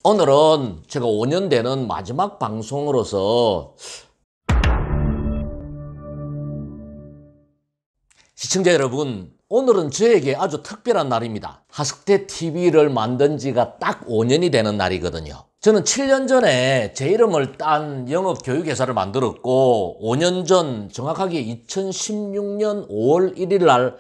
오늘은 제가 5년 되는 마지막 방송으로서 시청자 여러분, 오늘은 저에게 아주 특별한 날입니다. 하스크테 TV를 만든 지가 딱 5년이 되는 날이거든요. 저는 7년 전에 제 이름을 딴 영업교육회사를 만들었고 5년 전 정확하게 2016년 5월 1일 날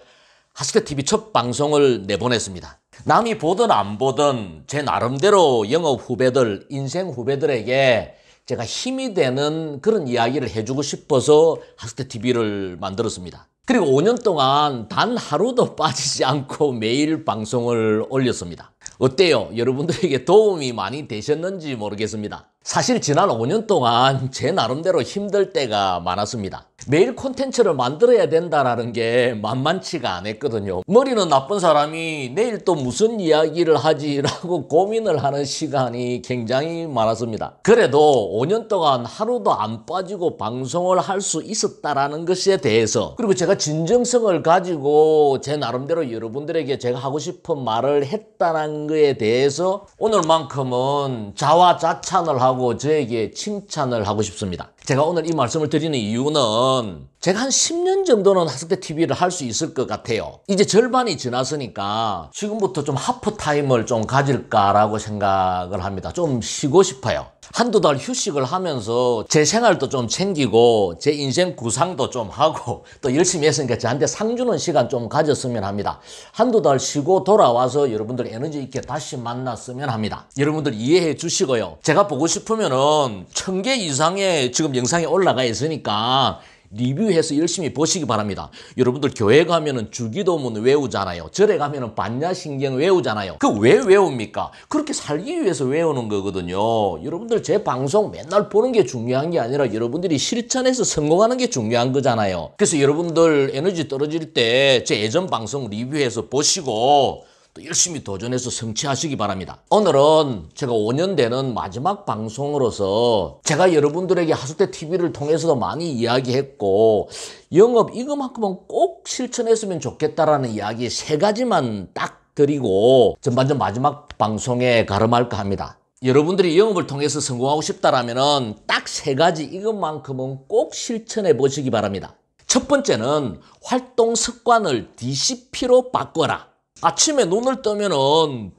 하스크테 TV 첫 방송을 내보냈습니다. 남이 보든 안 보든 제 나름대로 영업 후배들, 인생 후배들에게 제가 힘이 되는 그런 이야기를 해주고 싶어서 하스크테 TV를 만들었습니다. 그리고 5년 동안 단 하루도 빠지지 않고 매일 방송을 올렸습니다. 어때요? 여러분들에게 도움이 많이 되셨는지 모르겠습니다. 사실 지난 5년 동안 제 나름대로 힘들 때가 많았습니다. 매일 콘텐츠를 만들어야 된다는 게 만만치가 않았거든요. 머리는 나쁜 사람이 내일 또 무슨 이야기를 하지라고 고민을 하는 시간이 굉장히 많았습니다. 그래도 5년 동안 하루도 안 빠지고 방송을 할 수 있었다는 것에 대해서, 그리고 제가 진정성을 가지고 제 나름대로 여러분들에게 제가 하고 싶은 말을 했다는 것에 대해서 오늘만큼은 자화자찬을 하고 저에게 칭찬을 하고 싶습니다. 제가 오늘 이 말씀을 드리는 이유는 제가 한 10년 정도는 하스크테 TV를 할 수 있을 것 같아요. 이제 절반이 지났으니까 지금부터 좀 하프타임을 좀 가질까라고 생각을 합니다. 좀 쉬고 싶어요. 한두 달 휴식을 하면서 제 생활도 좀 챙기고 제 인생 구상도 좀 하고 또 열심히 했으니까 저한테 상 주는 시간 좀 가졌으면 합니다. 한두 달 쉬고 돌아와서 여러분들 에너지 있게 다시 만났으면 합니다. 여러분들 이해해 주시고요. 제가 보고 싶으면은 1000개 이상의 지금 영상이 올라가 있으니까 리뷰해서 열심히 보시기 바랍니다. 여러분들 교회 가면은 주기도문 외우잖아요. 절에 가면은 반야신경 외우잖아요. 그 왜 외웁니까? 그렇게 살기 위해서 외우는 거거든요. 여러분들 제 방송 맨날 보는 게 중요한 게 아니라 여러분들이 실천해서 성공하는 게 중요한 거잖아요. 그래서 여러분들 에너지 떨어질 때 제 예전 방송 리뷰해서 보시고 또 열심히 도전해서 성취하시기 바랍니다. 오늘은 제가 5년 되는 마지막 방송으로서 제가 여러분들에게 하스크테 TV를 통해서도 많이 이야기했고 영업 이거만큼은 꼭 실천했으면 좋겠다라는 이야기 3가지만 딱 드리고 전반전 마지막 방송에 가름할까 합니다. 여러분들이 영업을 통해서 성공하고 싶다라면은 딱 3가지 이것만큼은 꼭 실천해 보시기 바랍니다. 첫 번째는 활동 습관을 DCP로 바꿔라. 아침에 눈을 뜨면은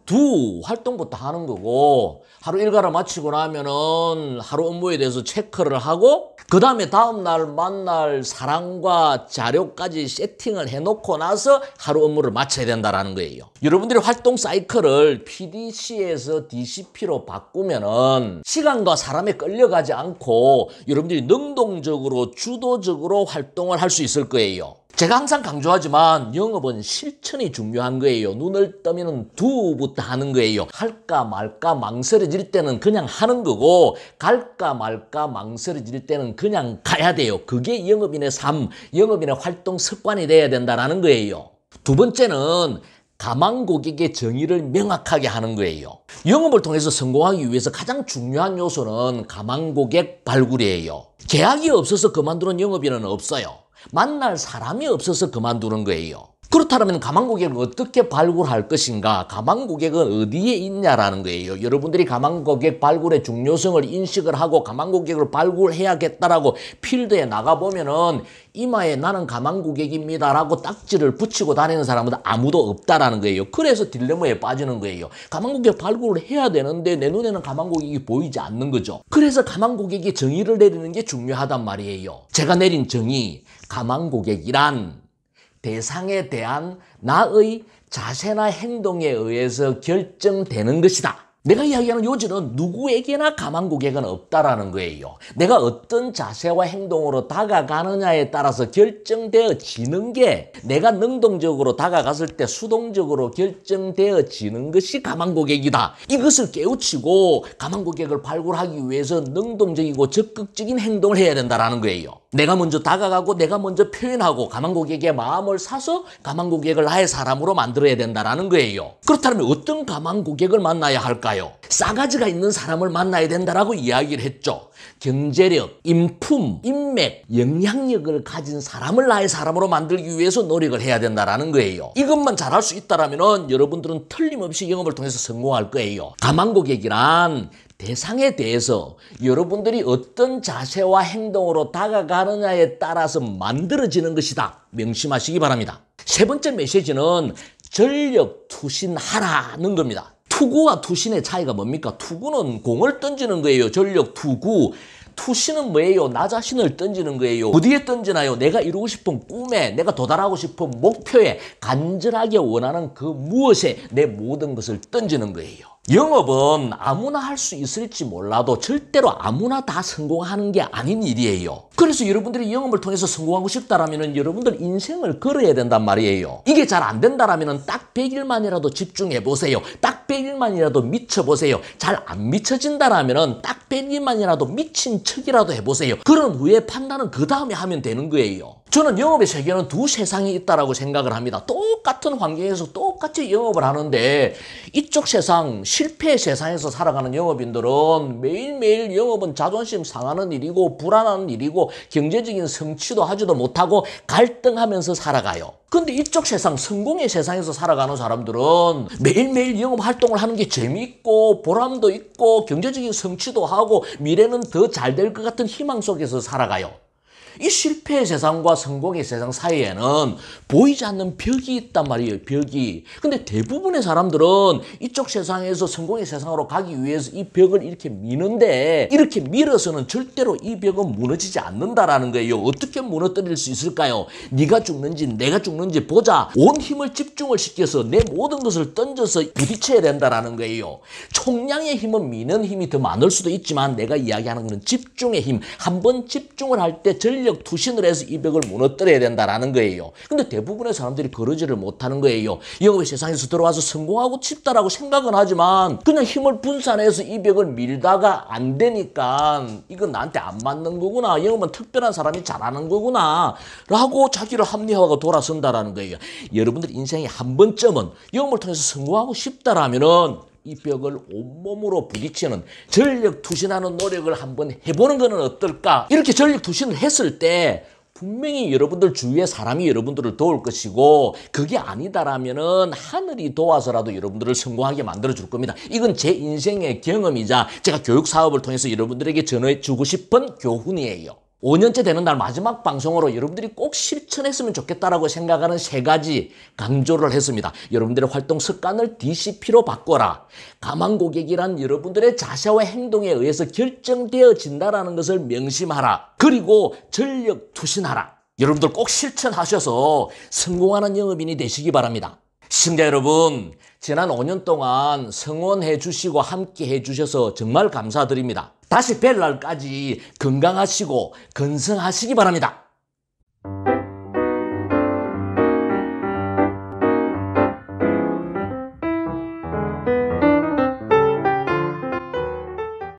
활동부터 하는 거고 하루 일과를 마치고 나면은 하루 업무에 대해서 체크를 하고 그 다음에 다음날 만날 사람과 자료까지 세팅을 해놓고 나서 하루 업무를 마쳐야 된다는 거예요. 여러분들이 활동 사이클을 PDC에서 DCP로 바꾸면은 시간과 사람에 끌려가지 않고 여러분들이 능동적으로 주도적으로 활동을 할 수 있을 거예요. 제가 항상 강조하지만 영업은 실천이 중요한 거예요. 눈을 뜨면 부터 하는 거예요. 할까 말까 망설여질 때는 그냥 하는 거고 갈까 말까 망설여질 때는 그냥 가야 돼요. 그게 영업인의 삶, 영업인의 활동 습관이 돼야 된다는 거예요. 두 번째는 가망 고객의 정의를 명확하게 하는 거예요. 영업을 통해서 성공하기 위해서 가장 중요한 요소는 가망 고객 발굴이에요. 계약이 없어서 그만두는 영업인은 없어요. 만날 사람이 없어서 그만두는 거예요. 그렇다면 가망 고객을 어떻게 발굴할 것인가? 가망 고객은 어디에 있냐라는 거예요. 여러분들이 가망 고객 발굴의 중요성을 인식을 하고 가망 고객을 발굴해야겠다라고 필드에 나가보면은 이마에 나는 가망 고객입니다라고 딱지를 붙이고 다니는 사람은 아무도 없다라는 거예요. 그래서 딜레마에 빠지는 거예요. 가망 고객 발굴을 해야 되는데 내 눈에는 가망 고객이 보이지 않는 거죠. 그래서 가망 고객이 정의를 내리는 게 중요하단 말이에요. 제가 내린 정의, 가망 고객이란 대상에 대한 나의 자세나 행동에 의해서 결정되는 것이다. 내가 이야기하는 요지는 누구에게나 가망 고객은 없다라는 거예요. 내가 어떤 자세와 행동으로 다가가느냐에 따라서 결정되어지는 게 내가 능동적으로 다가갔을 때 수동적으로 결정되어지는 것이 가망 고객이다. 이것을 깨우치고 가망 고객을 발굴하기 위해서 능동적이고 적극적인 행동을 해야 된다는 거예요. 내가 먼저 다가가고 내가 먼저 표현하고 가망 고객의 마음을 사서 가망 고객을 나의 사람으로 만들어야 된다는 거예요. 그렇다면 어떤 가망 고객을 만나야 할까요? 살아가요. 싸가지가 있는 사람을 만나야 된다라고 이야기를 했죠. 경제력, 인품, 인맥, 영향력을 가진 사람을 나의 사람으로 만들기 위해서 노력을 해야 된다라는 거예요. 이것만 잘할 수 있다라면 여러분들은 틀림없이 영업을 통해서 성공할 거예요. 가망고객이란 대상에 대해서 여러분들이 어떤 자세와 행동으로 다가가느냐에 따라서 만들어지는 것이다. 명심하시기 바랍니다. 세 번째 메시지는 전력 투신하라는 겁니다. 투구와 투신의 차이가 뭡니까? 투구는 공을 던지는 거예요. 전력 투구. 투신은 뭐예요? 나 자신을 던지는 거예요. 어디에 던지나요? 내가 이루고 싶은 꿈에, 내가 도달하고 싶은 목표에, 간절하게 원하는 그 무엇에 내 모든 것을 던지는 거예요. 영업은 아무나 할 수 있을지 몰라도 절대로 아무나 다 성공하는 게 아닌 일이에요. 그래서 여러분들이 영업을 통해서 성공하고 싶다라면 여러분들 인생을 걸어야 된단 말이에요. 이게 잘 안 된다라면 딱 100일만이라도 집중해 보세요. 딱 100일만이라도 미쳐보세요. 잘 안 미쳐진다라면 딱 100일만이라도 미친 척이라도 해보세요. 그런 후에 판단은 그 다음에 하면 되는 거예요. 저는 영업의 세계는 두 세상이 있다라고 생각을 합니다. 똑같은 환경에서 똑같이 영업을 하는데 이쪽 세상, 실패의 세상에서 살아가는 영업인들은 매일매일 영업은 자존심 상하는 일이고 불안한 일이고 경제적인 성취도 하지도 못하고 갈등하면서 살아가요. 근데 이쪽 세상, 성공의 세상에서 살아가는 사람들은 매일매일 영업 활동을 하는 게 재미있고 보람도 있고 경제적인 성취도 하고 미래는 더 잘 될 것 같은 희망 속에서 살아가요. 이 실패의 세상과 성공의 세상 사이에는 보이지 않는 벽이 있단 말이에요. 벽이. 근데 대부분의 사람들은 이쪽 세상에서 성공의 세상으로 가기 위해서 이 벽을 이렇게 미는데 이렇게 밀어서는 절대로 이 벽은 무너지지 않는다라는 거예요. 어떻게 무너뜨릴 수 있을까요? 네가 죽는지 내가 죽는지 보자. 온 힘을 집중을 시켜서 내 모든 것을 던져서 부딪혀야 된다라는 거예요. 총량의 힘은 미는 힘이 더 많을 수도 있지만 내가 이야기하는 것은 집중의 힘. 한번 집중을 할 때 전력 투신을 해서 이 벽을 무너뜨려야 된다라는 거예요. 근데 대부분의 사람들이 그러지를 못하는 거예요. 영업의 세상에서 들어와서 성공하고 싶다라고 생각은 하지만 그냥 힘을 분산해서 이 벽을 밀다가 안 되니까 이건 나한테 안 맞는 거구나. 영업은 특별한 사람이 잘하는 거구나. 라고 자기를 합리화하고 돌아선다라는 거예요. 여러분들 인생에 한 번쯤은 영업을 통해서 성공하고 싶다라면은 이 벽을 온몸으로 부딪히는 전력 투신하는 노력을 한번 해보는 것은 어떨까? 이렇게 전력 투신을 했을 때 분명히 여러분들 주위에 사람이 여러분들을 도울 것이고 그게 아니다라면은 하늘이 도와서라도 여러분들을 성공하게 만들어줄 겁니다. 이건 제 인생의 경험이자 제가 교육 사업을 통해서 여러분들에게 전해주고 싶은 교훈이에요. 5년째 되는 날 마지막 방송으로 여러분들이 꼭 실천했으면 좋겠다라고 생각하는 3가지 강조를 했습니다. 여러분들의 활동 습관을 DCP로 바꿔라. 가망고객이란 여러분들의 자세와 행동에 의해서 결정되어진다라는 것을 명심하라. 그리고 전력 투신하라. 여러분들 꼭 실천하셔서 성공하는 영업인이 되시기 바랍니다. 시청자 여러분, 지난 5년 동안 성원해 주시고 함께 해 주셔서 정말 감사드립니다. 다시 뵐 날까지 건강하시고 건승하시기 바랍니다.